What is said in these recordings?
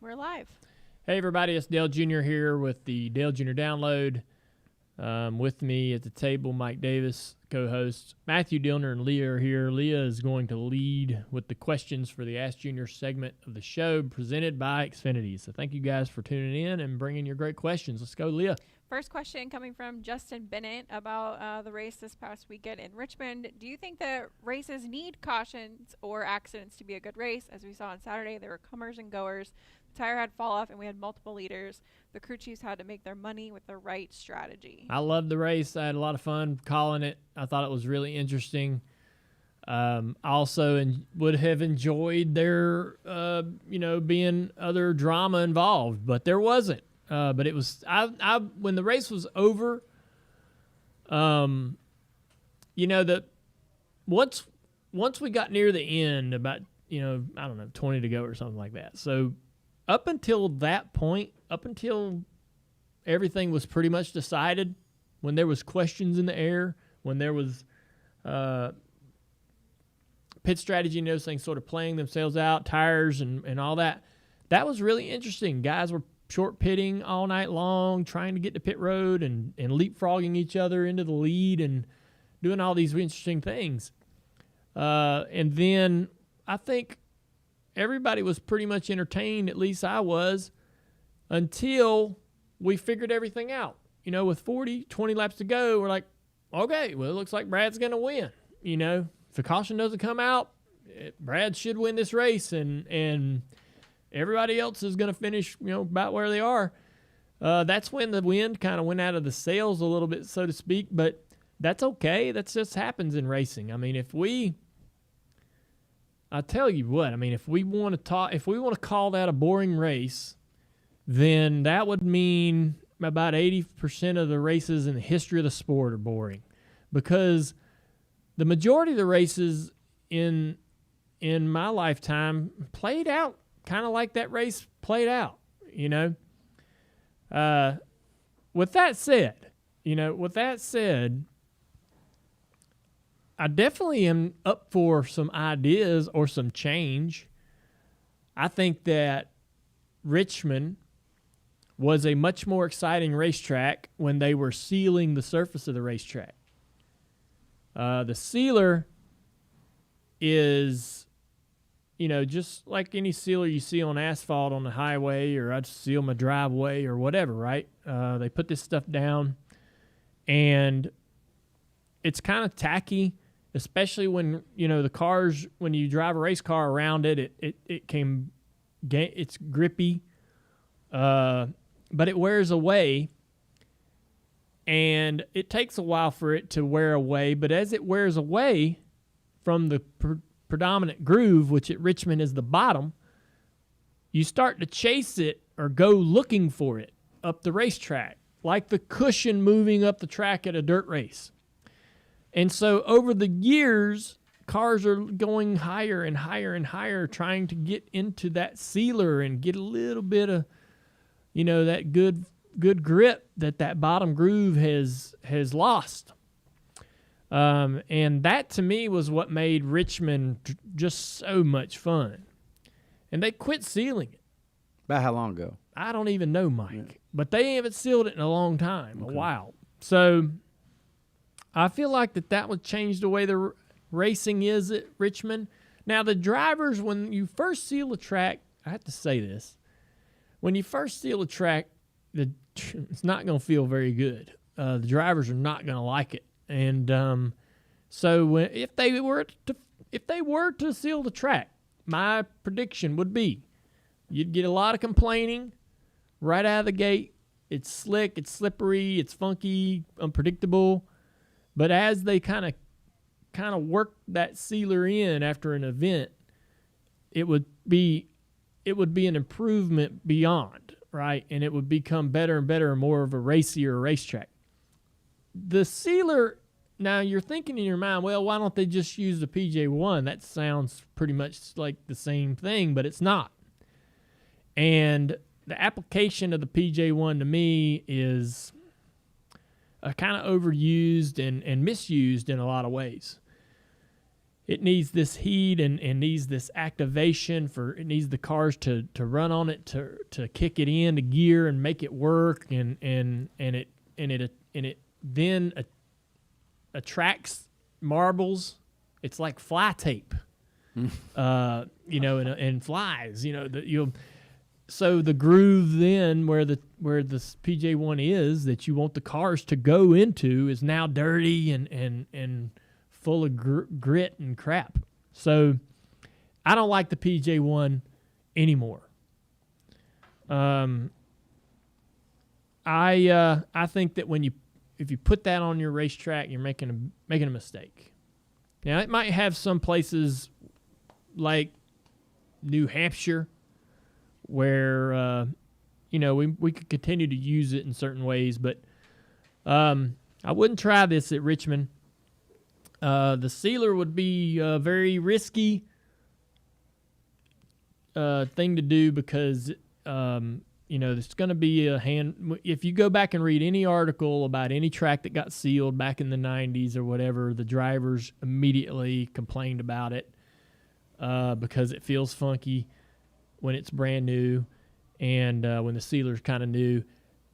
We're live. Hey everybody, it's Dale Jr. here with the Dale Jr. Download. With me at the table, Mike Davis, co-host. Matthew Dillner and Leah are here. Leah is going to lead with the questions for the Ask Junior segment of the show presented by Xfinity. So thank you guys for tuning in and bringing your great questions. Let's go, Leah. First question coming from Justin Bennett about the race this past weekend in Richmond. Do you think that races need cautions or accidents to be a good race? As we saw on Saturday, there were comers and goers. The tire had fall off and we had multiple leaders. The crew chiefs had to make their money with the right strategy. I loved the race. I had a lot of fun calling it. I thought it was really interesting. I also would have enjoyed there, being other drama involved, but there wasn't. But it was when the race was over. That once we got near the end, about 20 to go or something like that. So up until that point, up until everything was pretty much decided, when there was questions in the air, when there was pit strategy and those things sort of playing themselves out, tires and all that, that was really interesting. Guys were short pitting all night long, trying to get to pit road and leapfrogging each other into the lead and doing all these interesting things. And then I think everybody was pretty much entertained, at least I was, until we figured everything out. With 20 laps to go, we're like, okay, well, it looks like Brad's going to win. If the caution doesn't come out, Brad should win this race, and everybody else is going to finish, about where they are. That's when the wind kind of went out of the sails a little bit, so to speak, but that's okay. That just happens in racing. I mean, if we want to call that a boring race, then that would mean about 80% of the races in the history of the sport are boring, because the majority of the races in my lifetime played out kind of like that race played out. With that said, I definitely am up for some ideas or some change. I think that Richmond was a much more exciting racetrack when they were sealing the surface of the racetrack. The sealer is, just like any sealer you see on asphalt on the highway, or I'd seal my driveway or whatever, right? They put this stuff down, and it's kind of tacky, especially when, the cars, when you drive a race car around it, it's grippy, but it wears away, and it takes a while for it to wear away, but as it wears away from the predominant groove, which at Richmond is the bottom, you start to chase it or go looking for it up the racetrack, like the cushion moving up the track at a dirt race. And so over the years, cars are going higher and higher and higher, trying to get into that sealer and get a little bit of, that good grip that bottom groove has lost. And that, to me, was what made Richmond just so much fun. And they quit sealing it. About how long ago? I don't even know, Mike. Yeah. But they haven't sealed it in a long time, okay. A while. So I feel like that would change the way the racing is at Richmond. Now, the drivers, when you first seal a track, I have to say this. When you first seal a track, it's not going to feel very good. The drivers are not going to like it. And so if they were to seal the track, my prediction would be you'd get a lot of complaining right out of the gate. It's slick, it's slippery, it's funky, unpredictable. But as they kind of work that sealer in after an event, it would be an improvement beyond, right? And it would become better and better and more of a racier racetrack. The sealer, now you're thinking in your mind, well, why don't they just use the PJ1? That sounds pretty much like the same thing, but it's not. And the application of the PJ1 to me is kind of overused and misused in a lot of ways. it needs this heat and needs this activation it needs the cars to run on it to kick it into gear and make it work and it then attracts marbles. It's like fly tape, and flies. So the groove then where the PJ1 is that you want the cars to go into is now dirty and full of grit and crap. So I don't like the PJ1 anymore. I think that if you put that on your racetrack, you're making a mistake. Now it might have some places like New Hampshire where we could continue to use it in certain ways, but I wouldn't try this at Richmond. The sealer would be a very risky thing to do because there's going to be if you go back and read any article about any track that got sealed back in the 90s or whatever, the drivers immediately complained about it because it feels funky when it's brand new and when the sealer's kind of new.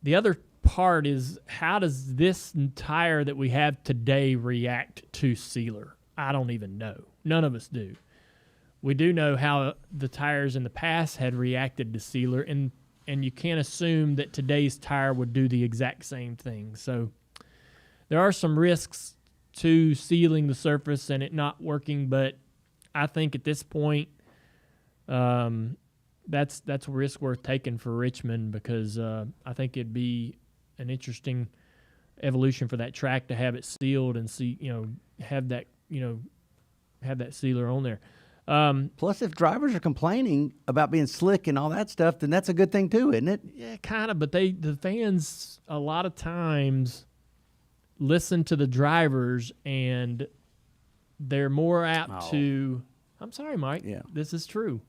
The other part is, how does this tire that we have today react to sealer? I don't even know. None of us do. We do know how the tires in the past had reacted to sealer, and you can't assume that today's tire would do the exact same thing. So there are some risks to sealing the surface and it not working, but I think at this point that's a risk worth taking for Richmond because I think it'd be an interesting evolution for that track to have it sealed and have that sealer on there. Plus, if drivers are complaining about being slick and all that stuff, then that's a good thing too, isn't it? Yeah, kind of. But the fans a lot of times listen to the drivers, and they're more apt to. I'm sorry, Mike. Yeah, this is true.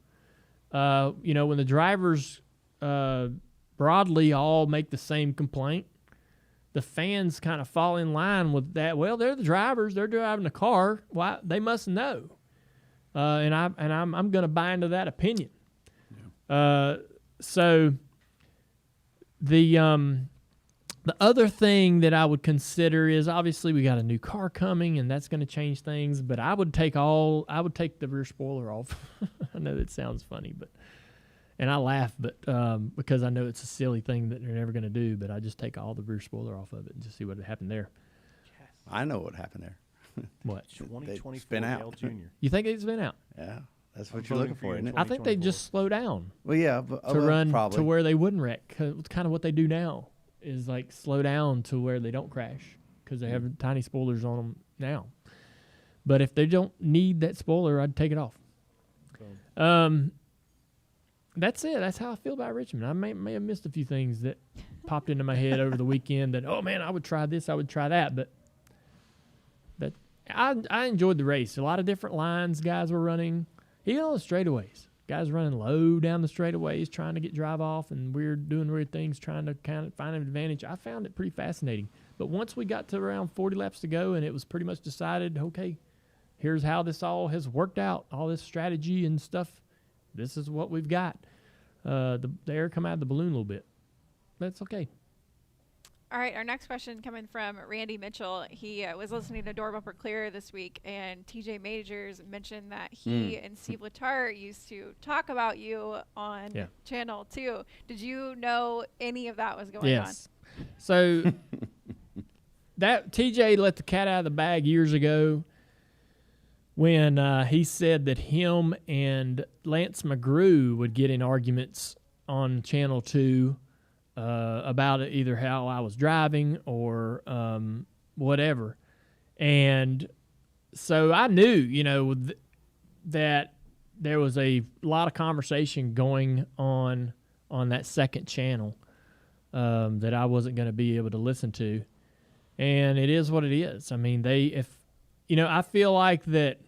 When the drivers broadly all make the same complaint, the fans kind of fall in line with that. Well, they're the drivers; they're driving the car. Why they must know. And I'm going to buy into that opinion. Yeah. So the other thing that I would consider is, obviously we got a new car coming and that's going to change things, but I would take the rear spoiler off. I know that sounds funny, and I laugh, but because I know it's a silly thing that they're never going to do, but I just take all the rear spoiler off of it and just see what happened there. Yes. I know what happened there. What? 2024 Dale Jr. You think it's been out? Yeah, that's what you're looking for, isn't it? I think they just slow down. Well, yeah, to run probably to where they wouldn't wreck. It's kind of what they do now is like slow down to where they don't crash because they have tiny spoilers on them now. But if they don't need that spoiler, I'd take it off. That's it. That's how I feel about Richmond. I may have missed a few things that popped into my head over the weekend that, oh man, I would try this, I would try that, but I enjoyed the race. A lot of different lines guys were running. Even on the straightaways. Guys running low down the straightaways, trying to get drive off and doing weird things, trying to kind of find an advantage. I found it pretty fascinating. But once we got to around 40 laps to go and it was pretty much decided, okay, here's how this all has worked out, all this strategy and stuff. This is what we've got. The air come out of the balloon a little bit. That's okay. All right, our next question coming from Randy Mitchell. He was listening to Door Bumper Clear this week, and TJ Majors mentioned that he and Steve Letarte used to talk about you on Channel 2. Did you know any of that was going on? So that TJ let the cat out of the bag years ago when he said that him and Lance McGrew would get in arguments on Channel 2 about either how I was driving or whatever. And so I knew, that there was a lot of conversation going on that second channel that I wasn't going to be able to listen to. And it is what it is. I mean, I feel like that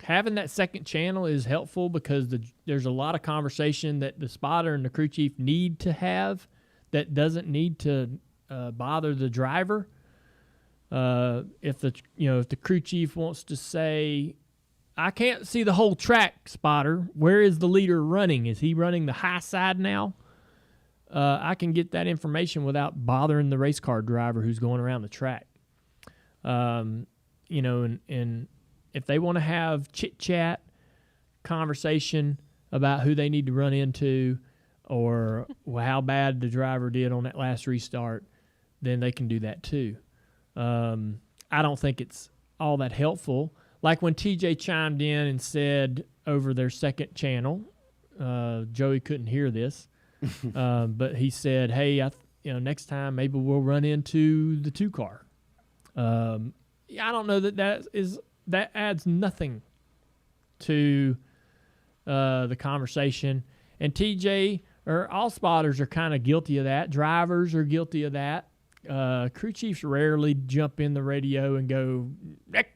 having that second channel is helpful because there's a lot of conversation that the spotter and the crew chief need to have that doesn't need to bother the driver. If the crew chief wants to say, I can't see the whole track, Spotter. Where is the leader running? Is he running the high side now? I can get that information without bothering the race car driver who's going around the track. And if they want to have chit-chat, conversation about who they need to run into or how bad the driver did on that last restart, then they can do that too. I don't think it's all that helpful. Like when TJ chimed in and said over their second channel, Joey couldn't hear this, but he said, "Hey, next time maybe we'll run into the 2-car." I don't know that adds nothing to the conversation. And TJ or all spotters are kind of guilty of that. Drivers are guilty of that. Crew chiefs rarely jump in the radio and go, that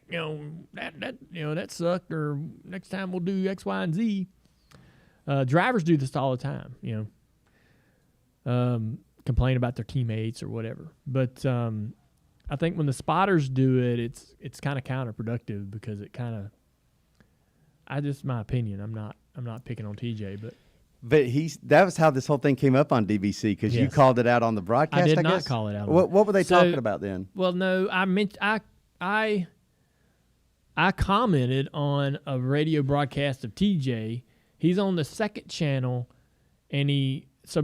sucked, or next time we'll do X, Y, and Z. Drivers do this all the time, complain about their teammates or whatever. But I think when the spotters do it, it's kind of counterproductive because it kind of. Just my opinion. I'm not picking on TJ, but that was how this whole thing came up on DBC because you called it out on the broadcast. I did not guess? call it out. What were they talking about then? Well, no, I commented on a radio broadcast of TJ. He's on the second channel, and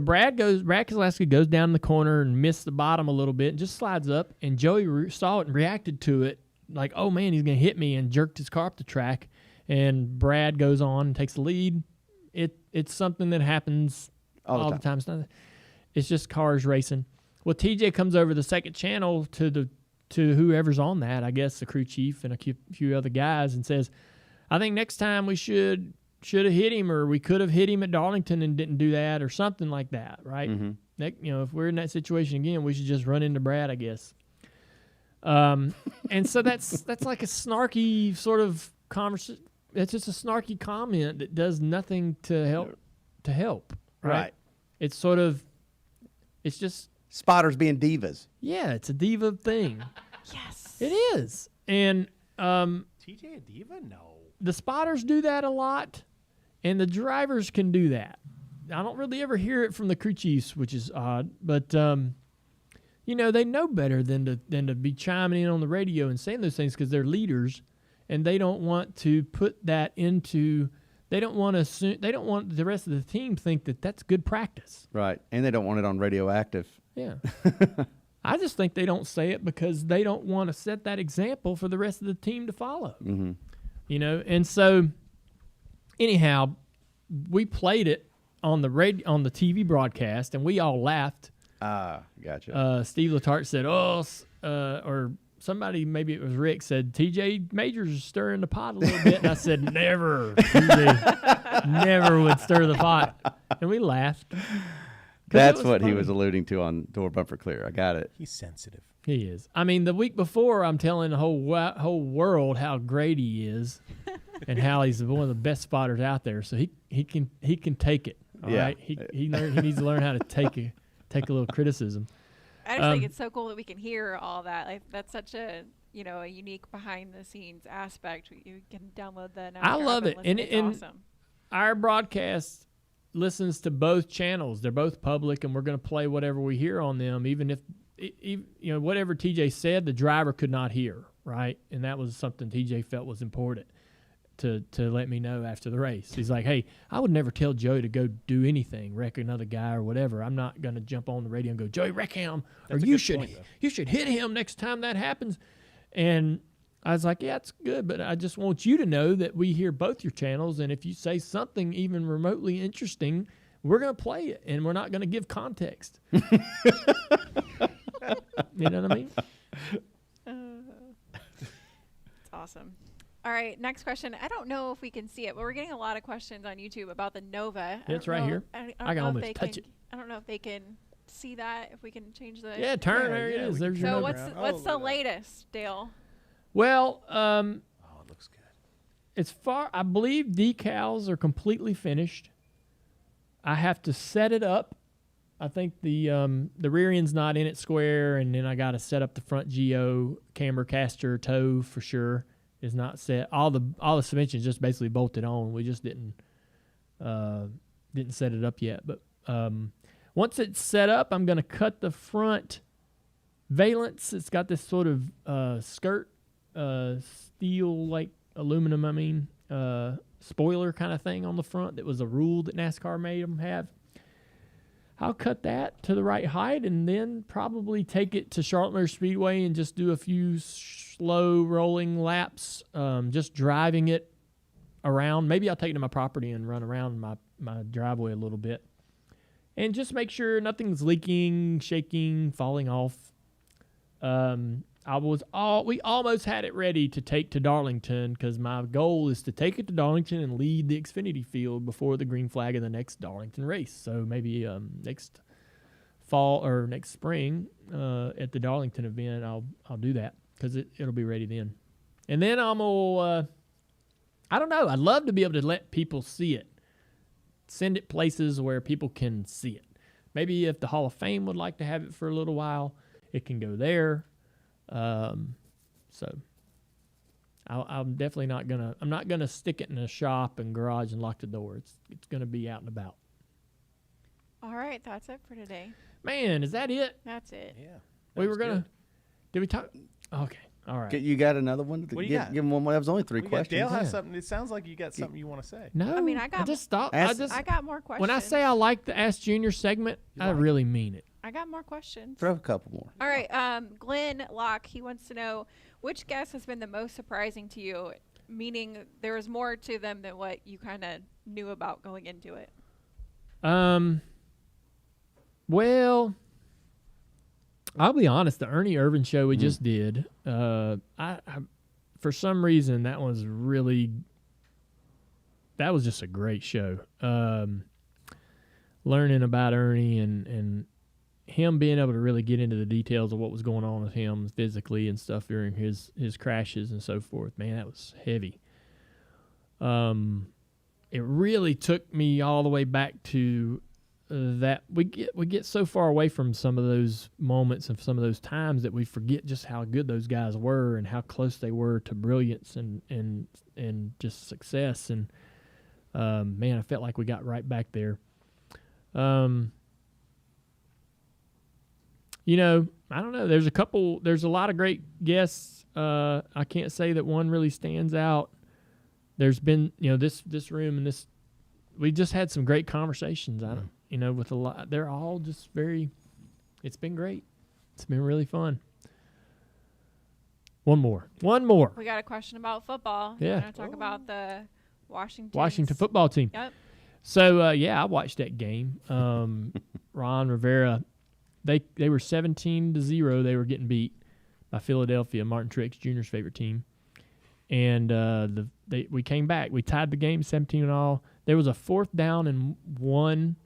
Brad Keselowski goes down the corner and missed the bottom a little bit and just slides up, and Joey saw it and reacted to it like, oh man, he's gonna hit me, and jerked his car up the track. And Brad goes on and takes the lead. It's something that happens all the time. It's just cars racing. Well, TJ comes over the second channel to whoever's on that, I guess the crew chief and a few other guys, and says, "I think next time we should have hit him, or we could have hit him at Darlington and didn't do that, or something like that, right? Mm-hmm. If we're in that situation again, we should just run into Brad, I guess." And so that's like a snarky sort of conversation. It's just a snarky comment that does nothing to help. Right? It's just spotters being divas. Yeah, it's a diva thing. Yes, it is. And TJ a diva? No. The spotters do that a lot, and the drivers can do that. I don't really ever hear it from the crew chiefs, which is odd. But they know better than to be chiming in on the radio and saying those things because they're leaders. And they don't want to put that into. They don't want the rest of the team think that that's good practice. Right, and they don't want it on radioactive. Yeah, I just think they don't say it because they don't want to set that example for the rest of the team to follow. Mm-hmm. And so anyhow, we played it on the TV broadcast, and we all laughed. Gotcha. Steve Letarte said, or somebody, maybe it was Rick, said, TJ Majors is stirring the pot a little bit. And I said, never. TJ never would stir the pot. And we laughed. That's what he was alluding to on Door Bumper Clear. I got it. He's sensitive. He is. I mean, the week before, I'm telling the whole world how great he is and how he's one of the best spotters out there. So he can take it. All right. He needs to learn how to take a little criticism. I just think it's so cool that we can hear all that. Like that's such a unique behind the scenes aspect. You can download the. I love it, and it's awesome. Our broadcast listens to both channels. They're both public, and we're going to play whatever we hear on them, even if whatever TJ said, the driver could not hear, right? And that was something TJ felt was important to let me know after the race. He's like, hey, I would never tell Joey to go do anything, wreck another guy or whatever. I'm not going to jump on the radio and go, Joey, wreck him, or you should hit him next time that happens. And I was like, yeah, it's good, but I just want you to know that we hear both your channels, and if you say something even remotely interesting, we're going to play it, and we're not going to give context. You know what I mean? It's awesome. All right, next question. I don't know if we can see it, but we're getting a lot of questions on YouTube about the Nova. It's right here. I can almost touch it. I don't know if they can see that, if we can change the... Yeah, turn. There it is. There's your So Nova. what's the latest, Dale? Well, it looks good. I believe decals are completely finished. I have to set it up. I think the rear end's not in it square, and then I got to set up the front geo camber caster toe for sure. is not set. All the suspension is just basically bolted on. We just didn't set it up yet. But once it's set up, I'm going to cut the front valance. It's got this sort of skirt, steel, like aluminum, spoiler kind of thing on the front. That was a rule that NASCAR made them have. I'll cut that to the right height and then probably take it to Charlotte Motor Speedway and just do a few slow rolling laps, just driving it around. Maybe I'll take it to my property and run around my driveway a little bit. And just make sure nothing's leaking, shaking, falling off. We almost had it ready to take to Darlington because my goal is to take it to Darlington and lead the Xfinity field before the green flag of the next Darlington race. So maybe next fall or next spring at the Darlington event, I'll do that because it'll be ready then. And then I don't know. I'd love to be able to let people see it. Send it places where people can see it. Maybe if the Hall of Fame would like to have it for a little while, it can go there. So I'm definitely I'm not gonna stick it in a shop and garage and lock the door. It's gonna be out and about. All right, that's it for today. Man, is that it? That's it. Yeah. We were gonna. Did we talk? Okay. All right. You got another one? What do you got? Give him one more. That was only 3 What do you got? questions. Dale has Yeah. something. It sounds like you got something you want to say. No. I mean, I just thought. I got more questions. When I say I like the Ask Junior segment, I really mean it. I got more questions. Throw a couple more. All right, Glenn Locke, he wants to know which guest has been the most surprising to you, meaning there was more to them than what you kind of knew about going into it. Well, I'll be honest. The Ernie Irvin show we just did, I for some reason that was just a great show. Learning about Ernie and him being able to really get into the details of what was going on with him physically and stuff during his crashes and so forth. Man, that was heavy. It really took me all the way back to that we get so far away from some of those moments and some of those times that we forget just how good those guys were and how close they were to brilliance and just success. And man, I felt like we got right back there. I don't know. There's a lot of great guests. I can't say that one really stands out. There's been, this room and this, we just had some great conversations. With a lot, they're all just it's been great. It's been really fun. One more. We got a question about football. Yeah. You want to talk about the Washington football team. Yep. So, I watched that game. Ron Rivera, they were 17-0. They were getting beat by Philadelphia, Martin Truex Jr.'s favorite team. And we came back. We tied the game 17-all. There was a 4th down and 1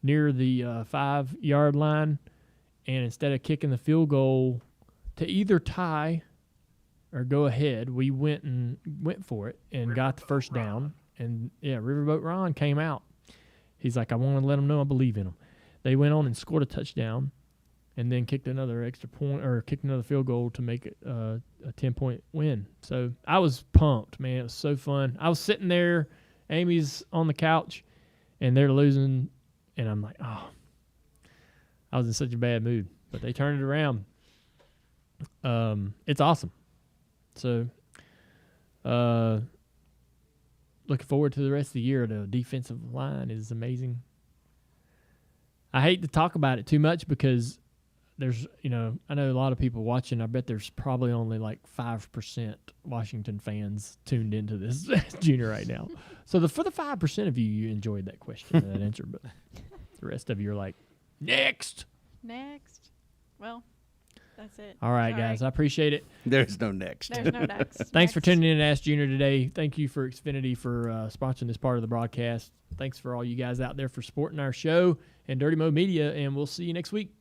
near the 5-yard line. And instead of kicking the field goal to either tie or go ahead, we went for it and got the first down. And, Riverboat Ron came out. He's like, I want to let them know I believe in them. They went on and scored a touchdown and then kicked another extra point or kicked another field goal to make it a 10-point win. So I was pumped, man. It was so fun. I was sitting there. Amy's on the couch, and they're losing. And I'm like, oh, I was in such a bad mood. But they turned it around. It's awesome. So looking forward to the rest of the year. The defensive line is amazing. I hate to talk about it too much because there's, I know a lot of people watching. I bet there's probably only like 5% Washington fans tuned into this Junior right now. So for the 5% of you enjoyed that question and that answer, but the rest of you are like, next. Well, that's it. All right, Sorry. guys. I appreciate it. There's no next. There's no next. Thanks for tuning in to Ask Junior today. Thank you for Xfinity for sponsoring this part of the broadcast. Thanks for all you guys out there for supporting our show and Dirty Mo Media, and we'll see you next week.